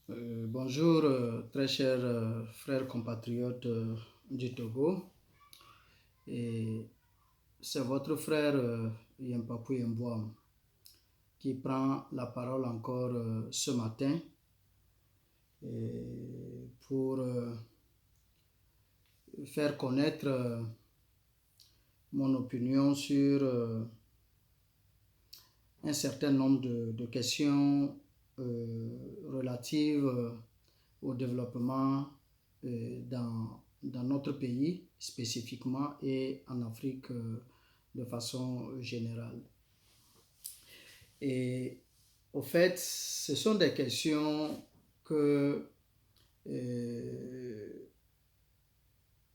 Bonjour, très chers frères compatriotes du Togo. Et c'est votre frère Yempapu Yembouam qui prend la parole encore ce matin pour faire connaître mon opinion sur un certain nombre de questions relatives au développement dans notre pays spécifiquement et en Afrique de façon générale. Et au fait, ce sont des questions que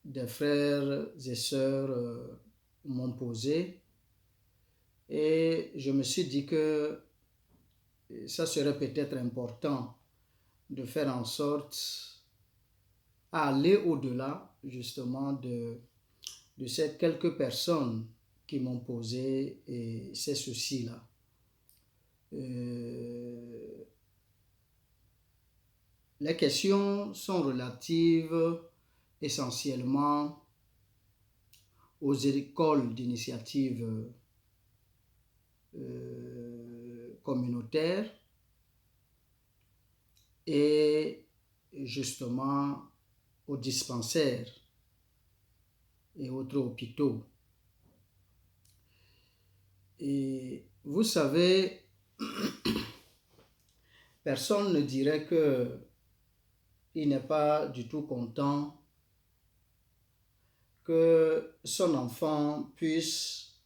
des frères et sœurs m'ont posées et je me suis dit que ça serait peut-être important de faire en sorte à aller au-delà justement de ces quelques personnes qui m'ont posé ces soucis-là. Les questions sont relatives essentiellement aux écoles d'initiative communautaire et justement aux dispensaires et autres hôpitaux. Et vous savez, personne ne dirait qu'il n'est pas du tout content que son enfant puisse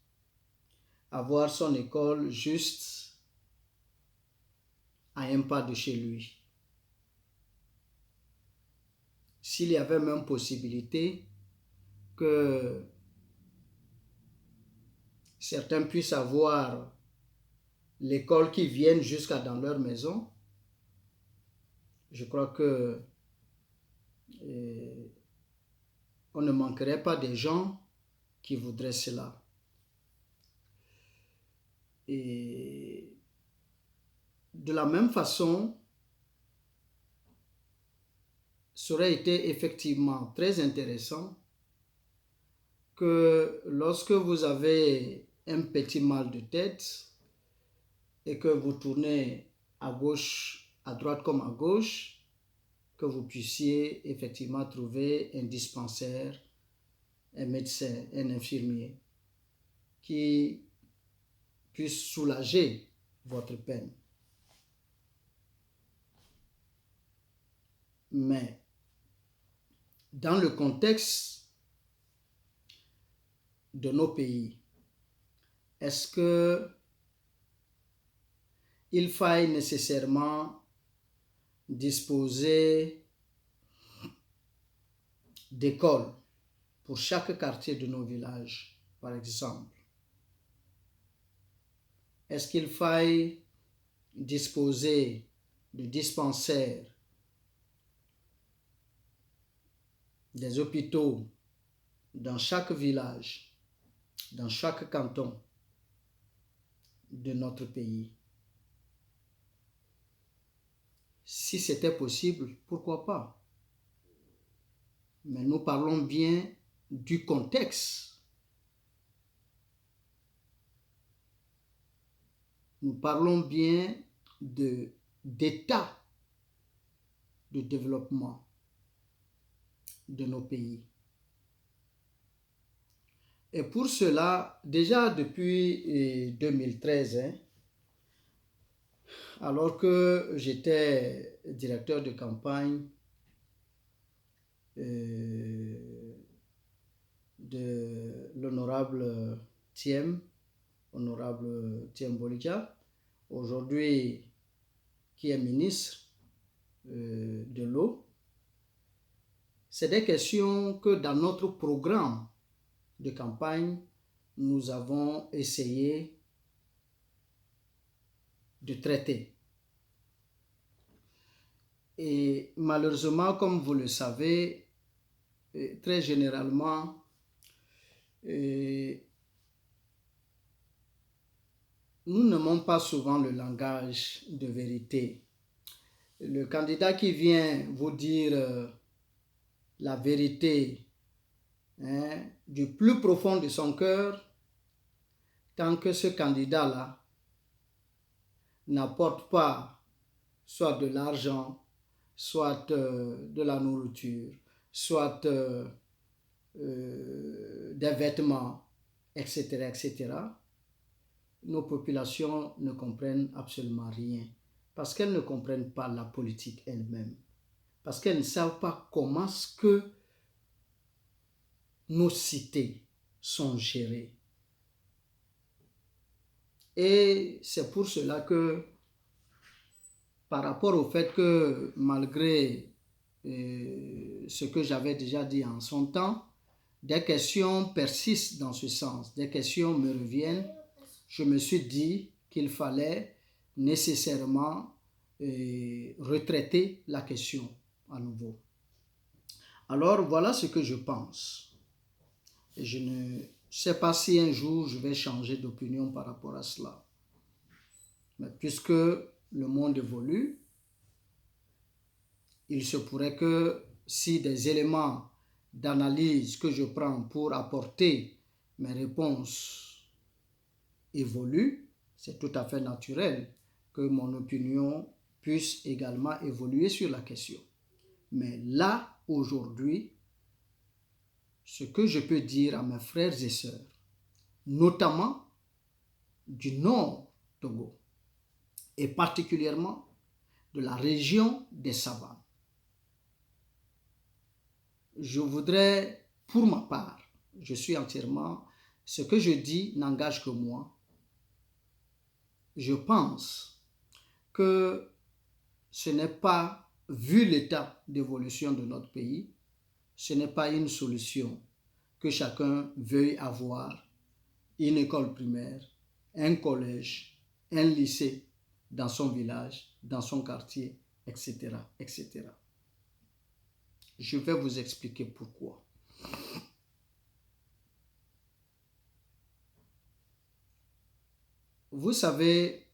avoir son école juste à un pas de chez lui. S'il y avait même possibilité que certains puissent avoir l'école qui vienne jusqu'à dans leur maison, je crois que on ne manquerait pas de gens qui voudraient cela. Et de la même façon, ça aurait été effectivement très intéressant que lorsque vous avez un petit mal de tête et que vous tournez à gauche, à droite comme à gauche, que vous puissiez effectivement trouver un dispensaire, un médecin, un infirmier qui puisse soulager votre peine. Mais dans le contexte de nos pays, est-ce que il faille nécessairement disposer d'écoles pour chaque quartier de nos villages, par exemple? Est-ce qu'il faille disposer de dispensaires, des hôpitaux dans chaque village, dans chaque canton de notre pays? Si c'était possible, pourquoi pas? Mais nous parlons bien du contexte. Nous parlons bien d'état de développement de nos pays. Et pour cela, déjà depuis 2013, alors que j'étais directeur de campagne de l'honorable Thiem, honorable Thiem Bolija, aujourd'hui qui est ministre de l'eau, c'est des questions que dans notre programme de campagne, nous avons essayé de traiter. Et malheureusement, comme vous le savez, très généralement, nous n'aimons pas souvent le langage de vérité. le candidat qui vient vous dire la vérité du plus profond de son cœur, tant que ce candidat-là n'apporte pas soit de l'argent, soit de la nourriture, soit des vêtements, etc., etc., nos populations ne comprennent absolument rien. Parce qu'elles ne comprennent pas la politique elle-même. Parce qu'elles ne savent pas comment est-ce que nos cités sont gérées. Et c'est pour cela que, par rapport au fait que, malgré ce que j'avais déjà dit en son temps, des questions persistent dans ce sens, des questions me reviennent, je me suis dit qu'il fallait nécessairement retraiter la question à nouveau. Alors voilà ce que je pense. Et je ne sais pas si un jour je vais changer d'opinion par rapport à cela. Mais puisque le monde évolue, il se pourrait que si des éléments d'analyse que je prends pour apporter mes réponses évoluent, c'est tout à fait naturel que mon opinion puisse également évoluer sur la question. Mais là, aujourd'hui, ce que je peux dire à mes frères et sœurs, notamment du nord Togo, et particulièrement de la région des savanes, je voudrais, pour ma part, je suis entièrement, ce que je dis n'engage que moi. Je pense que ce n'est pas, vu l'état d'évolution de notre pays, ce n'est pas une solution que chacun veuille avoir une école primaire, un collège, un lycée dans son village, dans son quartier, etc., etc. Je vais vous expliquer pourquoi. Vous savez,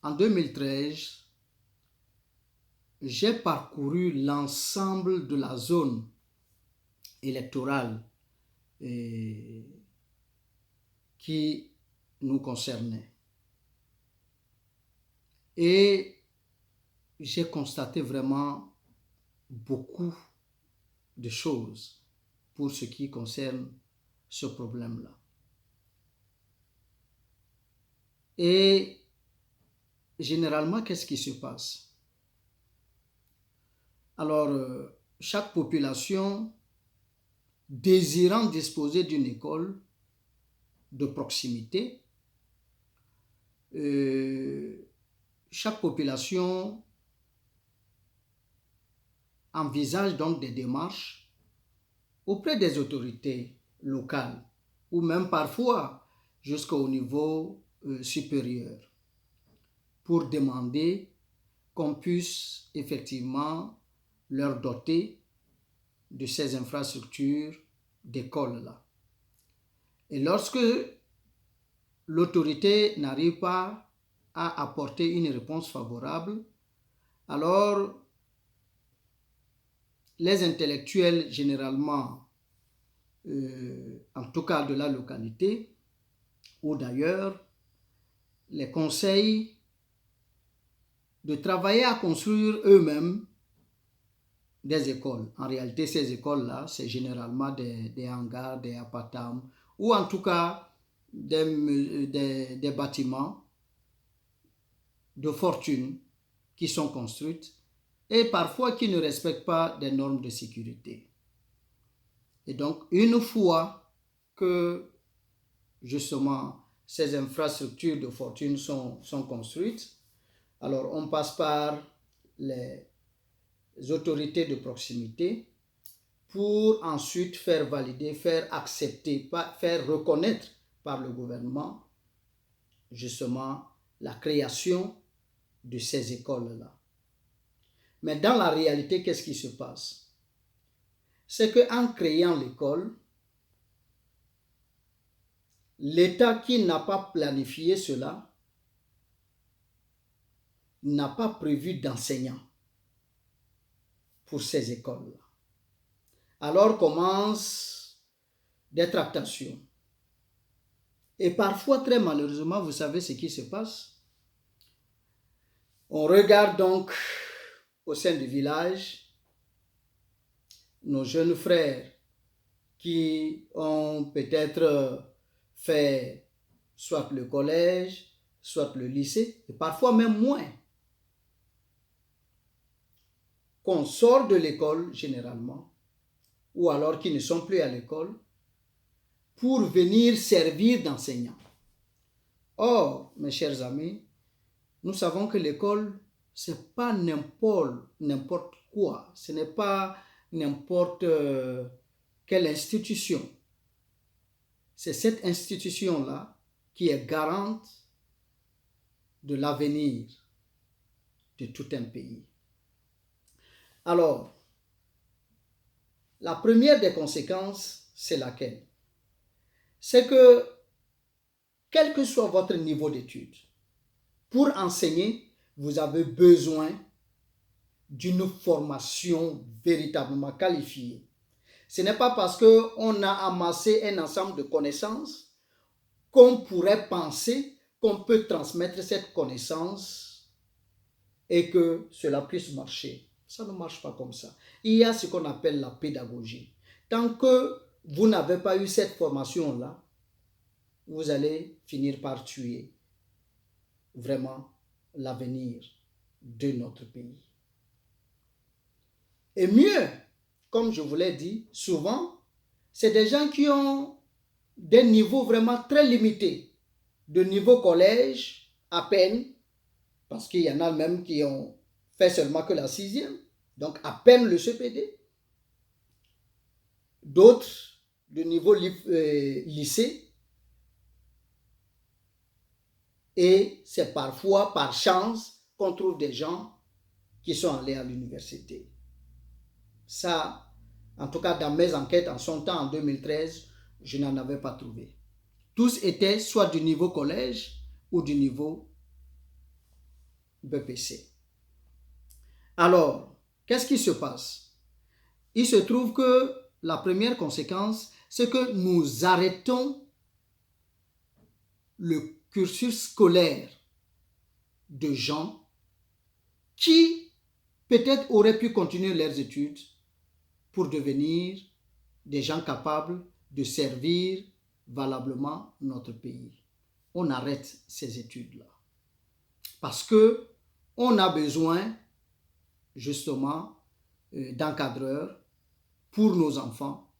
en 2013, j'ai parcouru l'ensemble de la zone électorale qui nous concernait. Et j'ai constaté vraiment beaucoup de choses pour ce qui concerne ce problème-là. Et généralement, qu'est-ce qui se passe? Alors, chaque population désirant disposer d'une école de proximité, chaque population envisage donc des démarches auprès des autorités locales ou même parfois jusqu'au niveau supérieur pour demander qu'on puisse effectivement leur doter de ces infrastructures d'école-là. Et lorsque l'autorité n'arrive pas à apporter une réponse favorable, alors les intellectuels généralement, en tout cas de la localité, ou d'ailleurs, les conseillent de travailler à construire eux-mêmes des écoles. En réalité, ces écoles-là, c'est généralement des hangars, des appartements, ou en tout cas des bâtiments de fortune qui sont construits et parfois qui ne respectent pas des normes de sécurité. Et donc, une fois que justement ces infrastructures de fortune sont construites, alors on passe par les autorités de proximité pour ensuite faire valider, faire accepter, faire reconnaître par le gouvernement justement la création de ces écoles-là. Mais dans la réalité, qu'est-ce qui se passe? C'est qu'en créant l'école, l'État qui n'a pas planifié cela n'a pas prévu d'enseignants pour ces écoles-là. Alors commencent des tractations. Et parfois, très malheureusement, vous savez ce qui se passe. On regarde donc au sein du village nos jeunes frères qui ont peut-être fait soit le collège, soit le lycée, et parfois même moins. Qu'on sort de l'école généralement, ou alors qui ne sont plus à l'école, pour venir servir d'enseignants. Or, mes chers amis, nous savons que l'école, ce n'est pas n'importe quoi, ce n'est pas n'importe quelle institution. C'est cette institution-là qui est garante de l'avenir de tout un pays. Alors, la première des conséquences, c'est laquelle? C'est que, quel que soit votre niveau d'études, pour enseigner, vous avez besoin d'une formation véritablement qualifiée. Ce n'est pas parce qu'on a amassé un ensemble de connaissances qu'on pourrait penser qu'on peut transmettre cette connaissance et que cela puisse marcher. Ça ne marche pas comme ça. Il y a ce qu'on appelle la pédagogie. Tant que vous n'avez pas eu cette formation-là, vous allez finir par tuer vraiment l'avenir de notre pays. Et mieux, comme je vous l'ai dit, souvent, c'est des gens qui ont des niveaux vraiment très limités, de niveau collège à peine, parce qu'il y en a même qui ont fait seulement que la 6e, donc à peine le CPD. D'autres de niveau lycée. Et c'est parfois par chance qu'on trouve des gens qui sont allés à l'université. Ça, en tout cas dans mes enquêtes en son temps, en 2013, je n'en avais pas trouvé. Tous étaient soit du niveau collège ou du niveau BPC. Alors, qu'est-ce qui se passe? Il se trouve que la première conséquence, c'est que nous arrêtons le cursus scolaire de gens qui peut-être auraient pu continuer leurs études pour devenir des gens capables de servir valablement notre pays. On arrête ces études-là parce que on a besoin justement d'encadreurs pour nos enfants,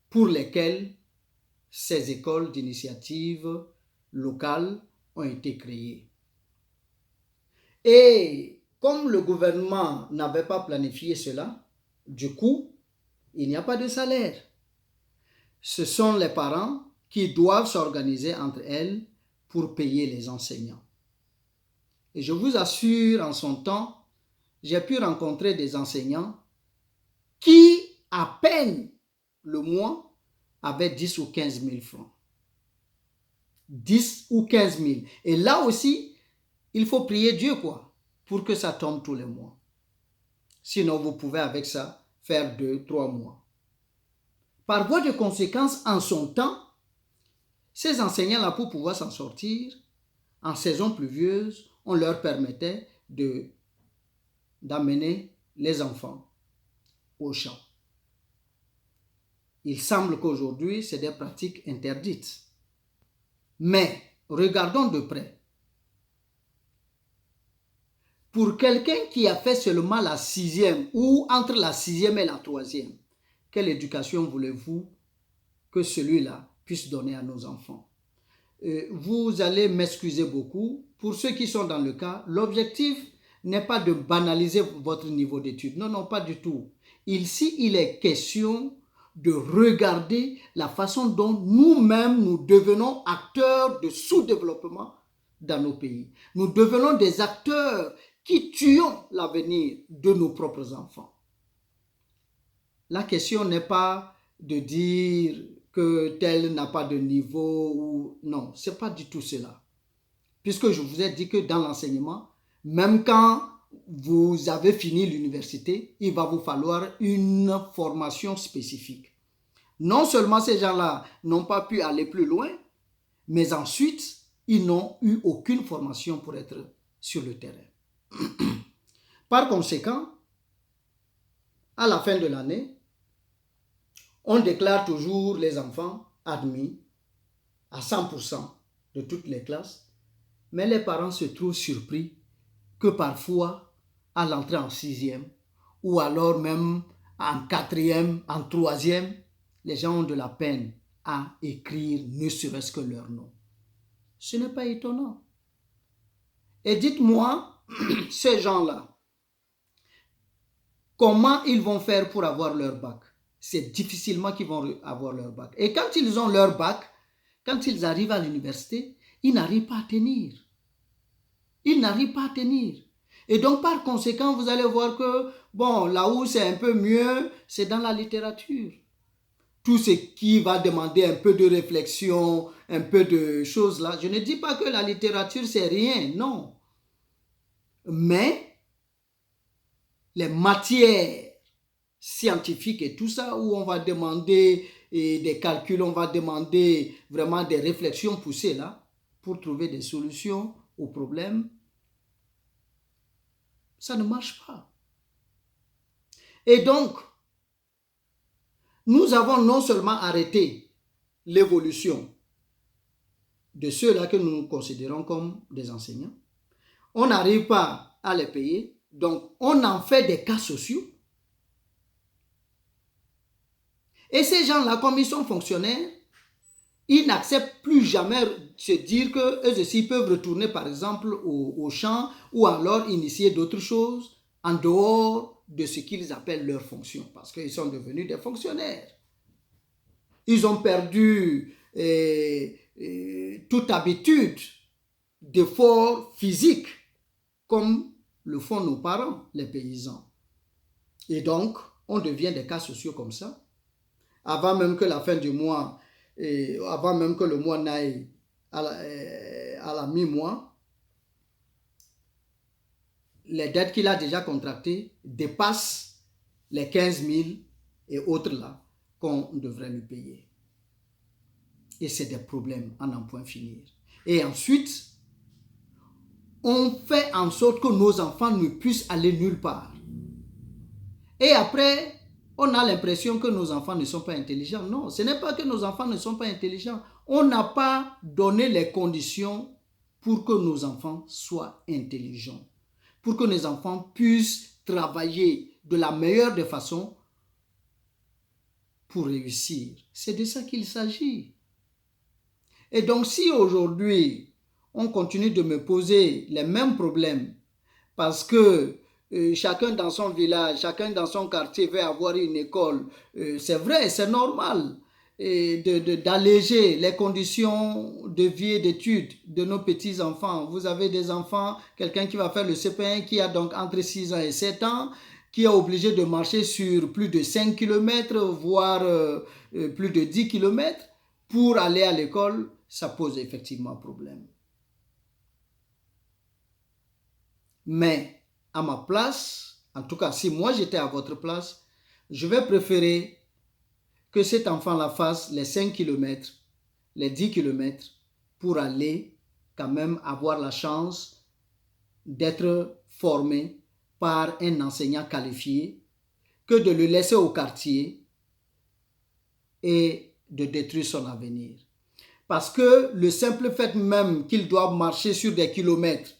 pour lesquels ces écoles d'initiative locales ont été créées. Et comme le gouvernement n'avait pas planifié cela, du coup, il n'y a pas de salaire. Ce sont les parents qui doivent s'organiser entre elles pour payer les enseignants. Et je vous assure, en son temps, j'ai pu rencontrer des enseignants qui, à peine le mois, avaient 10 ou 15 000 francs. 10 ou 15 000. Et là aussi, il faut prier Dieu, pour que ça tombe tous les mois. Sinon, vous pouvez avec ça faire 2-3 mois. Par voie de conséquence, en son temps, ces enseignants-là, pour pouvoir s'en sortir, en saison pluvieuse, on leur permettait d'amener les enfants au champ. Il semble qu'aujourd'hui, c'est des pratiques interdites. Mais, regardons de près. Pour quelqu'un qui a fait seulement la 6e ou entre la 6e et la 3e, quelle éducation voulez-vous que celui-là puisse donner à nos enfants? Vous allez m'excuser beaucoup. Pour ceux qui sont dans le cas, l'objectif n'est pas de banaliser votre niveau d'études. Non, non, pas du tout. Ici, il est question de regarder la façon dont nous-mêmes nous devenons acteurs de sous-développement dans nos pays. Nous devenons des acteurs qui tuons l'avenir de nos propres enfants. La question n'est pas de dire que tel n'a pas de niveau ou non, c'est pas du tout cela. Puisque je vous ai dit que dans l'enseignement, Même quand vous avez fini l'université, il va vous falloir une formation spécifique. Non seulement ces gens-là n'ont pas pu aller plus loin, mais ensuite, ils n'ont eu aucune formation pour être sur le terrain. Par conséquent, à la fin de l'année, on déclare toujours les enfants admis à 100% de toutes les classes, mais les parents se trouvent surpris que parfois, à l'entrée en sixième, ou alors même en quatrième, en troisième, les gens ont de la peine à écrire ne serait-ce que leur nom. Ce n'est pas étonnant. Et dites-moi, ces gens-là, comment ils vont faire pour avoir leur bac? C'est difficilement qu'ils vont avoir leur bac. Et quand ils ont leur bac, quand ils arrivent à l'université, ils n'arrivent pas à tenir. Ils n'arrivent pas à tenir. Et donc, par conséquent, vous allez voir que, bon, là où c'est un peu mieux, c'est dans la littérature. Tout ce qui va demander un peu de réflexion, un peu de choses là. Je ne dis pas que la littérature, c'est rien, non. Mais les matières scientifiques et tout ça, où on va demander des calculs, on va demander vraiment des réflexions poussées là, pour trouver des solutions aux problèmes, ça ne marche pas. Et donc, nous avons non seulement arrêté l'évolution de ceux-là que nous considérons comme des enseignants, on n'arrive pas à les payer, donc on en fait des cas sociaux. Et ces gens-là, comme ils sont fonctionnaires, ils n'acceptent plus jamais se dire qu'eux aussi peuvent retourner par exemple au champ ou alors initier d'autres choses en dehors de ce qu'ils appellent leur fonction, parce qu'ils sont devenus des fonctionnaires. Ils ont perdu toute habitude d'effort physique, comme le font nos parents, les paysans. Et donc, on devient des cas sociaux comme ça. Avant même que la fin du mois, avant même que le mois n'aille à la mi-mois, les dettes qu'il a déjà contractées dépassent les 15 000 et autres là qu'on devrait lui payer. Et c'est des problèmes à n'en point finir. Et ensuite, on fait en sorte que nos enfants ne puissent aller nulle part. Et après, on a l'impression que nos enfants ne sont pas intelligents. Non, ce n'est pas que nos enfants ne sont pas intelligents. On n'a pas donné les conditions pour que nos enfants soient intelligents. Pour que nos enfants puissent travailler de la meilleure des façons pour réussir. C'est de ça qu'il s'agit. Et donc, si aujourd'hui, on continue de me poser les mêmes problèmes parce que chacun dans son village, chacun dans son quartier veut avoir une école, c'est vrai, c'est normal d'alléger les conditions de vie et d'études de nos petits-enfants. Vous avez des enfants, quelqu'un qui va faire le CP1 qui a donc entre 6 ans et 7 ans, qui est obligé de marcher sur plus de 5 km, voire plus de 10 km pour aller à l'école. Ça pose effectivement problème. Mais à ma place, en tout cas si moi j'étais à votre place, je vais préférer que cet enfant-là fasse les 5 km, les 10 km pour aller quand même avoir la chance d'être formé par un enseignant qualifié que de le laisser au quartier et de détruire son avenir. Parce que le simple fait même qu'il doit marcher sur des kilomètres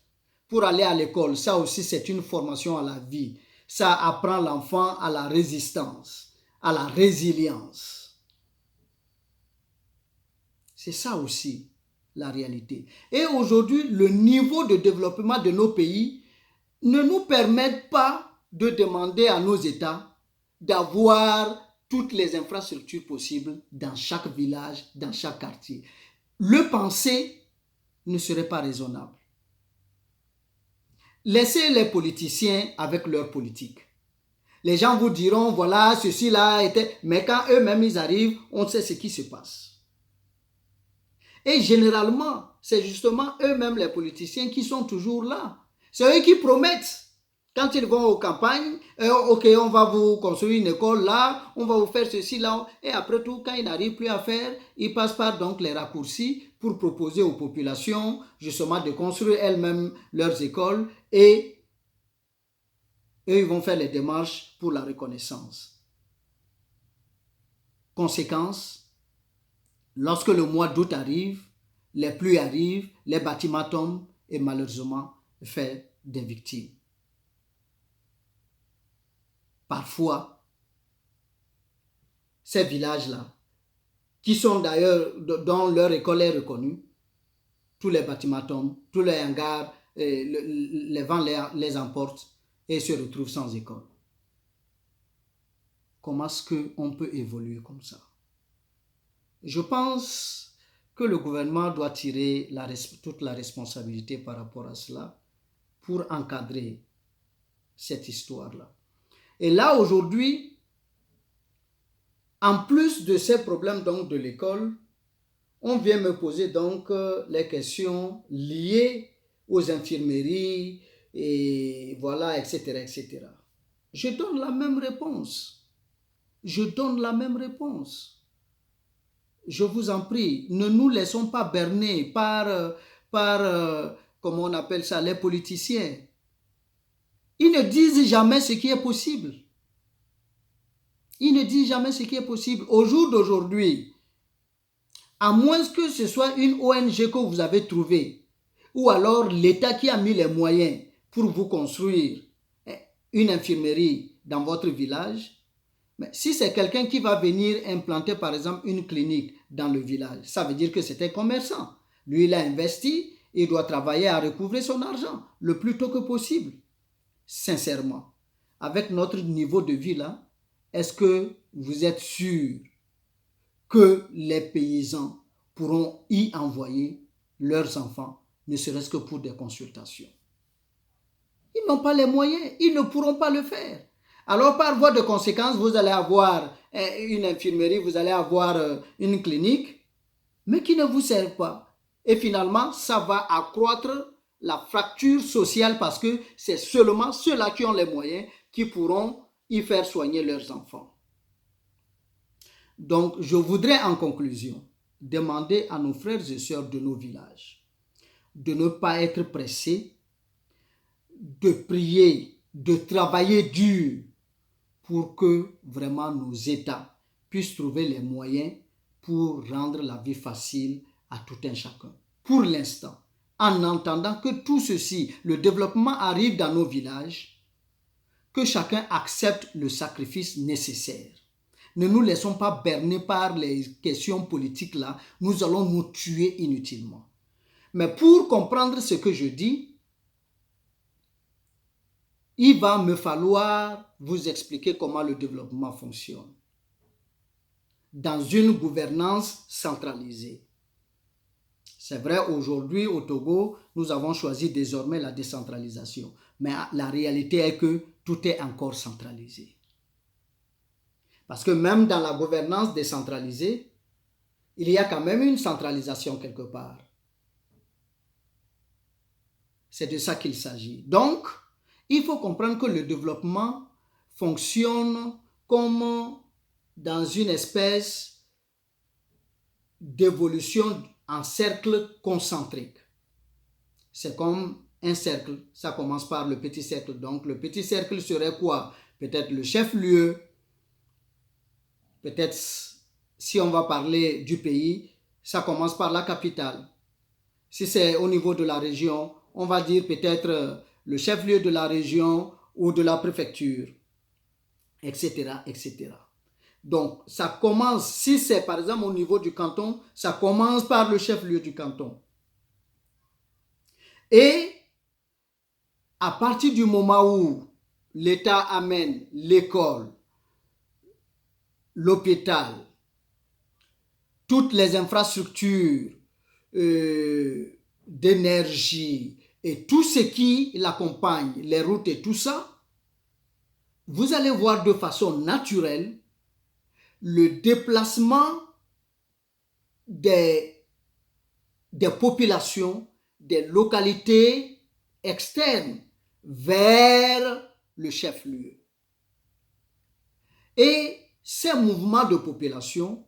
pour aller à l'école, ça aussi c'est une formation à la vie. Ça apprend l'enfant à la résistance, à la résilience. C'est ça aussi la réalité. Et aujourd'hui, le niveau de développement de nos pays ne nous permet pas de demander à nos États d'avoir toutes les infrastructures possibles dans chaque village, dans chaque quartier. Le penser ne serait pas raisonnable. Laissez les politiciens avec leur politique. Les gens vous diront, voilà, ceci là était... Mais quand eux-mêmes ils arrivent, on sait ce qui se passe. Et généralement, c'est justement eux-mêmes les politiciens qui sont toujours là. C'est eux qui promettent. Quand ils vont aux campagnes, ok, on va vous construire une école là, on va vous faire ceci là. Et après tout, quand ils n'arrivent plus à faire, ils passent par donc les raccourcis pour proposer aux populations justement de construire elles-mêmes leurs écoles et eux, ils vont faire les démarches pour la reconnaissance. Conséquence, lorsque le mois d'août arrive, les pluies arrivent, les bâtiments tombent et malheureusement fait des victimes. Parfois, ces villages-là, qui sont d'ailleurs, dont leur école est reconnue, tous les bâtiments tombent, tous les hangars, les vents les emportent et se retrouvent sans école. Comment est-ce qu'on peut évoluer comme ça? Je pense que le gouvernement doit tirer toute la responsabilité par rapport à cela pour encadrer cette histoire-là. Et là, aujourd'hui, en plus de ces problèmes donc de l'école, on vient me poser donc les questions liées aux infirmeries et voilà, etc., etc. Je donne la même réponse. Je donne la même réponse. Je vous en prie, ne nous laissons pas berner par comment on appelle ça, les politiciens. Ils ne disent jamais ce qui est possible. Ils ne disent jamais ce qui est possible. Au jour d'aujourd'hui, à moins que ce soit une ONG que vous avez trouvée, ou alors l'État qui a mis les moyens pour vous construire une infirmerie dans votre village, mais si c'est quelqu'un qui va venir implanter par exemple une clinique dans le village, ça veut dire que c'est un commerçant. Lui, il a investi, il doit travailler à recouvrer son argent le plus tôt que possible. Sincèrement, avec notre niveau de vie là, est-ce que vous êtes sûr que les paysans pourront y envoyer leurs enfants, ne serait-ce que pour des consultations? Ils n'ont pas les moyens, ils ne pourront pas le faire. Alors, par voie de conséquence, vous allez avoir une infirmerie, vous allez avoir une clinique, mais qui ne vous sert pas. Et finalement, ça va accroître la fracture sociale parce que c'est seulement ceux-là qui ont les moyens qui pourront y faire soigner leurs enfants. Donc, je voudrais en conclusion demander à nos frères et sœurs de nos villages de ne pas être pressés, de prier, de travailler dur pour que vraiment nos États puissent trouver les moyens pour rendre la vie facile à tout un chacun. Pour l'instant, en entendant que tout ceci, le développement arrive dans nos villages, que chacun accepte le sacrifice nécessaire. Ne nous laissons pas berner par les questions politiques là, nous allons nous tuer inutilement. Mais pour comprendre ce que je dis, il va me falloir vous expliquer comment le développement fonctionne dans une gouvernance centralisée. C'est vrai, aujourd'hui au Togo, nous avons choisi désormais la décentralisation. Mais la réalité est que tout est encore centralisé. Parce que même dans la gouvernance décentralisée, il y a quand même une centralisation quelque part. C'est de ça qu'il s'agit. Donc, il faut comprendre que le développement fonctionne comme dans une espèce d'évolution en cercle concentrique. C'est comme un cercle. Ça commence par le petit cercle. Donc, le petit cercle serait quoi? Peut-être le chef-lieu. Peut-être, si on va parler du pays, ça commence par la capitale. Si c'est au niveau de la région, on va dire peut-être le chef-lieu de la région ou de la préfecture, etc., etc. Donc, ça commence, si c'est par exemple au niveau du canton, ça commence par le chef-lieu du canton. Et à partir du moment où l'État amène l'école, l'hôpital, toutes les infrastructures d'énergie et tout ce qui l'accompagne, les routes et tout ça, vous allez voir de façon naturelle le déplacement des populations, des localités externes vers le chef-lieu. Et ces mouvements de population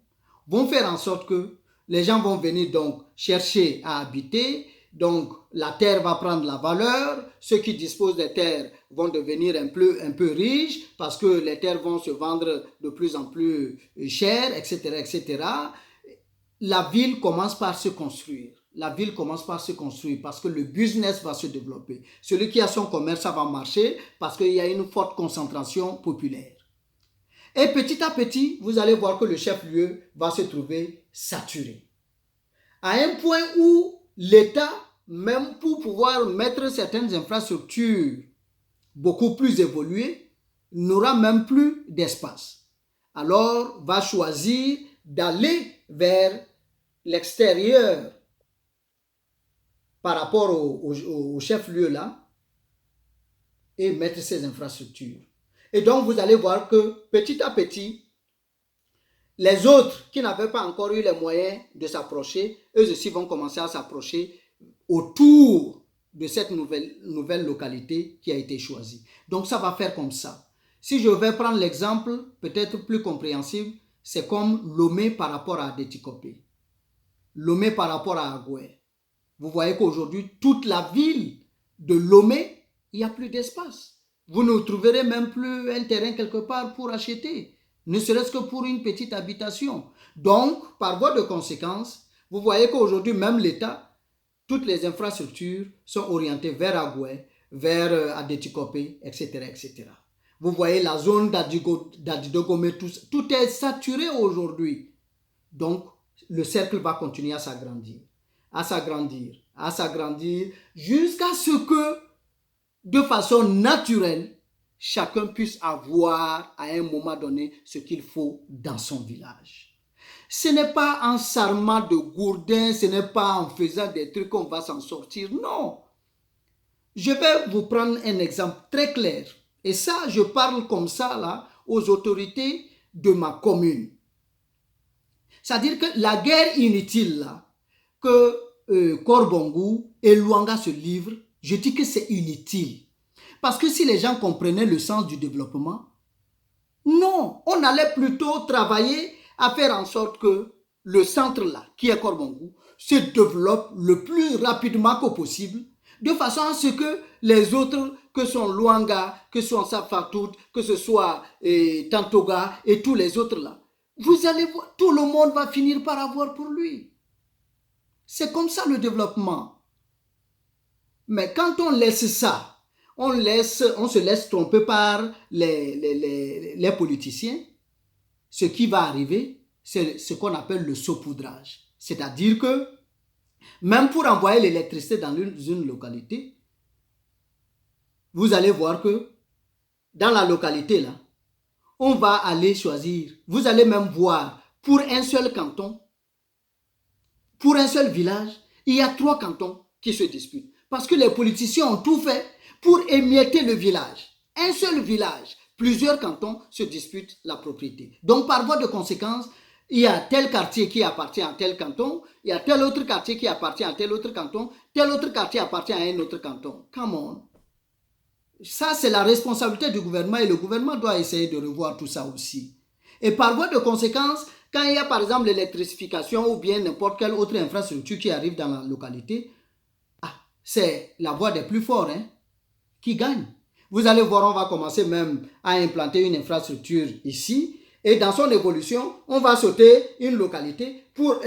vont faire en sorte que les gens vont venir donc chercher à habiter, donc la terre va prendre la valeur, ceux qui disposent des terres vont devenir un peu riches parce que les terres vont se vendre de plus en plus cher, etc., etc. La ville commence par se construire. La ville commence par se construire parce que le business va se développer. Celui qui a son commerce, ça va marcher parce qu'il y a une forte concentration populaire. Et petit à petit, vous allez voir que le chef-lieu va se trouver saturé. À un point où l'État, même pour pouvoir mettre certaines infrastructures beaucoup plus évoluées, n'aura même plus d'espace. Alors, va choisir d'aller vers l'extérieur par rapport au chef-lieu là et mettre ces infrastructures. Et donc, vous allez voir que petit à petit, les autres qui n'avaient pas encore eu les moyens de s'approcher, eux aussi vont commencer à s'approcher autour de cette nouvelle localité qui a été choisie. Donc, ça va faire comme ça. Si je vais prendre l'exemple peut-être plus compréhensible, c'est comme Lomé par rapport à Déticopé. Lomé par rapport à Agoué. Vous voyez qu'aujourd'hui, toute la ville de Lomé, il n'y a plus d'espace. Vous ne trouverez même plus un terrain quelque part pour acheter, ne serait-ce que pour une petite habitation. Donc, par voie de conséquence, vous voyez qu'aujourd'hui, même l'État, toutes les infrastructures sont orientées vers Agoué, vers Adéticopé, etc., etc. Vous voyez la zone d'Adidogomé, tout est saturé aujourd'hui. Donc, le cercle va continuer à s'agrandir, à s'agrandir, à s'agrandir, jusqu'à ce que, de façon naturelle, chacun puisse avoir à un moment donné ce qu'il faut dans son village. Ce n'est pas en s'armant de gourdins, ce n'est pas en faisant des trucs qu'on va s'en sortir, non. Je vais vous prendre un exemple très clair. Et ça, je parle comme ça là aux autorités de ma commune. C'est-à-dire que la guerre inutile là, que Korbongou et Luanga se livrent, je dis que c'est inutile. Parce que si les gens comprenaient le sens du développement, non, on allait plutôt travailler à faire en sorte que le centre là, qui est Korbongou, se développe le plus rapidement que possible, de façon à ce que les autres, que ce soit Luanga, que ce soit Safatout, que ce soit Tantoga et tous les autres là, vous allez voir, tout le monde va finir par avoir pour lui. C'est comme ça le développement. Mais quand on laisse ça, on se laisse tromper par les politiciens, ce qui va arriver, c'est ce qu'on appelle le saupoudrage. C'est-à-dire que même pour envoyer l'électricité dans une localité, vous allez voir que dans la localité là, on va aller choisir, vous allez même voir, pour un seul canton, pour un seul village, il y a 3 cantons qui se disputent. Parce que les politiciens ont tout fait pour émietter le village. Un seul village, plusieurs cantons se disputent la propriété. Donc, par voie de conséquence, il y a tel quartier qui appartient à tel canton, il y a tel autre quartier qui appartient à tel autre canton, tel autre quartier appartient à un autre canton. Come on. Ça, c'est la responsabilité du gouvernement et le gouvernement doit essayer de revoir tout ça aussi. Et par voie de conséquence, quand il y a par exemple l'électrification ou bien n'importe quelle autre infrastructure qui arrive dans la localité, c'est la voie des plus forts qui gagne. Vous allez voir, on va commencer même à implanter une infrastructure ici et dans son évolution, on va sauter une localité pour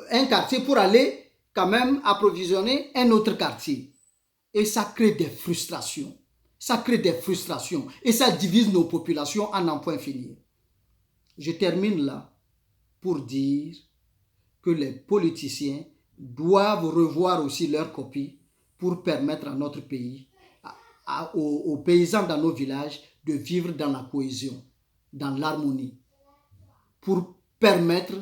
un quartier pour aller quand même approvisionner un autre quartier. Et ça crée des frustrations. Ça crée des frustrations. Et ça divise nos populations à n'en point finir. Je termine là pour dire que les politiciens doivent revoir aussi leur copie pour permettre à notre pays, aux paysans dans nos villages, de vivre dans la cohésion, dans l'harmonie, pour permettre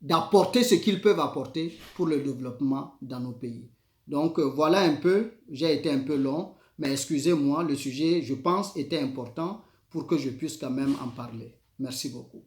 d'apporter ce qu'ils peuvent apporter pour le développement dans nos pays. Donc voilà un peu, j'ai été un peu long, mais excusez-moi, le sujet, je pense, était important pour que je puisse quand même en parler. Merci beaucoup.